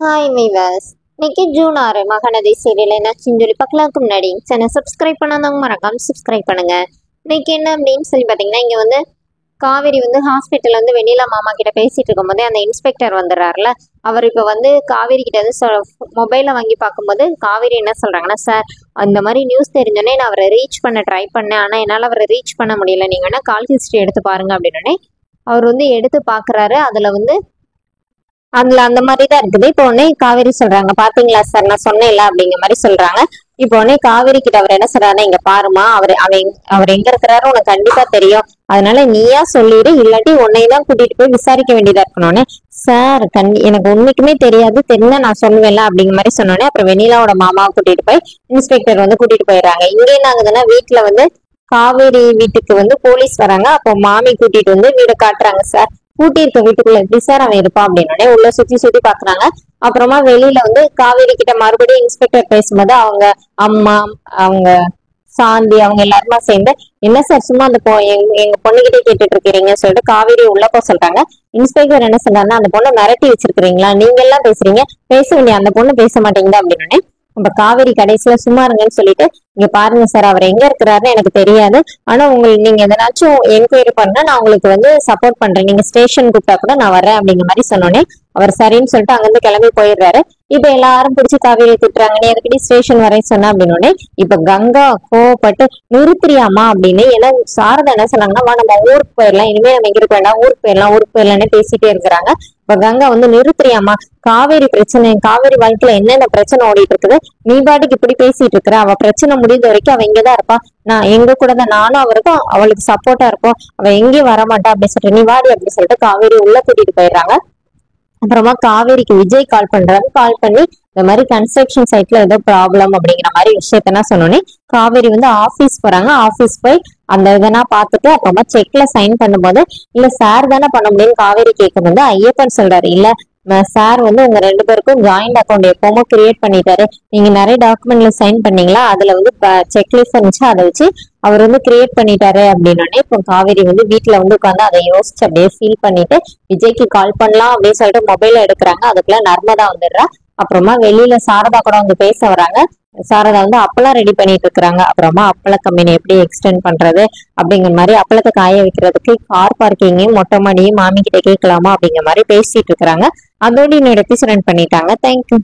Hi viewers, இன்னைக்கு June 6 Mahanadi serial என்னாச்சுன்னு சொல்லி பார்க்கலாம்க்கு முன்னாடி சேனல் சப்ஸ்கிரைப் பண்ணாதவங்க மறக்காம சப்ஸ்கிரைப் பண்ணுங்க. இன்னைக்கு என்ன அப்படின்னு சொல்லி பார்த்தீங்கன்னா, இங்கே வந்து காவேரி வந்து ஹாஸ்பிட்டல் வந்து வெண்ணிலா மாமா கிட்ட பேசிட்டு இருக்கும்போது அந்த இன்ஸ்பெக்டர் வந்துடுறாருல, அவர் இப்போ வந்து காவேரி கிட்ட வந்து மொபைலை வாங்கி பார்க்கும்போது காவேரி என்ன சொல்றாங்கன்னா, சார் அந்த மாதிரி நியூஸ் தெரிஞ்சோடனே நான் அவரை ரீச் பண்ண ட்ரை பண்ணேன், ஆனால் என்னால் அவரை ரீச் பண்ண முடியல, நீங்கள் வேணா கால் ஹிஸ்ட்ரி எடுத்து பாருங்க அப்படின்னோடனே அவர் வந்து எடுத்து பார்க்குறாரு. அதுல அந்த மாதிரி தான் இருக்குது. இப்போ உடனே காவேரி சொல்றாங்க, பாத்தீங்களா சார் நான் சொன்னேன்ல அப்படிங்கிற மாதிரி சொல்றாங்க. இப்போ உடனே காவேரி கிட்ட அவர் என்ன சொல்றாருன்னா, இங்க பாருமா, அவர் எங்க இருக்கிறாரு உனக்கு கண்டிப்பா தெரியும், அதனால நீயா சொல்லிடு, இல்லாட்டி உன்னையதான் கூட்டிட்டு போய் விசாரிக்க வேண்டியதா இருக்கணும்னு. சார் எனக்கு உண்மைக்குமே தெரியாது, தெரிஞ்சா நான் சொல்லுவேன்ல அப்படிங்கிற மாதிரி சொன்னோன்னே அப்புறம் வெண்ணிலாவோட மாமாவை கூட்டிட்டு போய் இன்ஸ்பெக்டர் வந்து கூட்டிட்டு போயிடுறாங்க. இங்க என்ன ஆகுதுன்னா, வீட்டுல வந்து காவேரி வீட்டுக்கு வந்து போலீஸ் வராங்க. அப்போ மாமி கூட்டிட்டு வந்து வீடு காட்டுறாங்க. சார் பூட்டி இருக்க வீட்டுக்குள்ள எப்படி சார் அவன் இருப்பான் அப்படின்னே உள்ள சுத்தி சுத்தி பாக்குறாங்க. அப்புறமா வெளியில வந்து காவேரி கிட்ட மறுபடியும் இன்ஸ்பெக்டர் பேசும்போது அவங்க அம்மா, அவங்க சாந்தி, அவங்க எல்லாருமா சேர்ந்து என்ன சார் சும்மா அந்த எங்க பொண்ணுகிட்டே கேட்டுட்டு இருக்கிறீங்கன்னு சொல்லிட்டு காவேரி உள்ள போக சொல்றாங்க. இன்ஸ்பெக்டர் என்ன சொல்றாருன்னா, அந்த பொண்ணை மிரட்டி வச்சிருக்கீங்களா, நீங்க எல்லாம் பேசுறீங்க, பேச வேண்டிய அந்த பொண்ணு பேச மாட்டேங்குது அப்படின்னு. நம்ம காவேரி கடைசியில சும்மா இருங்கன்னு சொல்லிட்டு, இங்க பாருங்க சார் அவர் எங்க இருக்கிறாருன்னு எனக்கு தெரியாது, ஆனா நீங்க எதனாச்சும் என்கொயரி பண்ணா நான் உங்களுக்கு வந்து சப்போர்ட் பண்றேன், நீங்க ஸ்டேஷன் கூப்பிட்டா கூட நான் வரேன் அப்படிங்கிற மாதிரி சொன்னோன்னே அவர் சரின்னு சொல்லிட்டு அங்கிருந்து கிளம்பி போயிடுறாரு. இப்ப எல்லாரும் பிடிச்சி காவேரி திட்டுறாங்க, நீ எதுக்கடி ஸ்டேஷன் வரைய சொன்ன அப்படின்னு. இப்ப கங்கா கோவப்பட்டு நிறுத்திரியாமா அப்படின்னு, ஏன்னா சாரதா என்ன சொன்னாங்கன்னா, வா நம்ம ஊருக்கு போயிடலாம், இனிமே நம்ம எங்க இருக்க வேண்டாம், ஊருக்கு போயிடலாம்னு பேசிட்டே இருக்கிறாங்க. இப்ப கங்கா வந்து நிறுத்திரியாமா, காவேரி பிரச்சனை, காவேரி வாழ்க்கையில என்னென்ன பிரச்சனை ஓடிட்டு இருக்குது, நீ பாட்டுக்கு இப்படி பேசிட்டு இருக்கிற, அவ பிரச்சனை முடிந்த வரைக்கும் அவ இங்கதான் இருப்பா, நான் எங்க கூட தான், நானும் அவருக்கும் அவளுக்கு சப்போர்ட்டா இருப்போம், அவ எங்கேயும் வரமாட்டா அப்படின்னு சொல்லிட்டு நீ வாடி அப்படின்னு சொல்லிட்டு காவேரி உள்ள கூட்டிட்டு போயிடுறாங்க. அப்புறமா காவேரிக்கு விஜய் கால் பண்றாரு. கால் பண்ணி இந்த மாதிரி கன்ஸ்ட்ரக்ஷன் சைட்ல ஏதோ ப்ராப்ளம் அப்படிங்கிற மாதிரி விஷயத்தான் சொன்னோன்னே காவேரி வந்து ஆபீஸ் போறாங்க. ஆபீஸ் போய் அந்த இதெல்லாம் பார்த்துட்டு அப்புறமா செக்ல சைன் பண்ணும்போது, இல்ல சார் தானே பண்ண முடியும்னு காவேரி கேட்கும்போது ஐயப்பன் சொல்றாரு, இல்ல சார் வந்து உங்க 2 பேருக்கும் ஜாயிண்ட் அக்கௌண்ட் எப்பவுமே கிரியேட் பண்ணிட்டாரு, நீங்க நிறைய டாக்குமெண்ட்ல சைன் பண்ணீங்களா, அதுல வந்து செக்லிஸ்ட் இருந்துச்சு, அதை வச்சு அவர் வந்து கிரியேட் பண்ணிட்டாரு அப்படின்னு. இப்போ காவேரி வந்து வீட்டுல வந்து உட்காந்து அதை யோசிச்சு அப்படியே ஃபீல் பண்ணிட்டு விஜய்க்கு கால் பண்ணலாம் அப்படின்னு சொல்லிட்டு மொபைல எடுக்கிறாங்க. அதுக்குள்ள நர்மதா வந்துடுறா. அப்புறமா வெளியில சாரதா கூட வந்து பேச வராங்க. சாரதா வந்து அப்பளம் ரெடி பண்ணிட்டு இருக்கிறாங்க. அப்புறமா அப்பள கம்பெனி எப்படி எக்ஸ்டெண்ட் பண்றது அப்படிங்கிற மாதிரி, அப்பளத்தை காய வைக்கிறதுக்கு கார் பார்க்கிங்கையும் மொட்டை மாடியும் மாமி கிட்ட கேட்கலாமா அப்படிங்கிற மாதிரி பேசிட்டு இருக்கிறாங்க. அதோட இன்னொரு எபிசோட் பண்ணிட்டாங்க. தேங்க்யூ.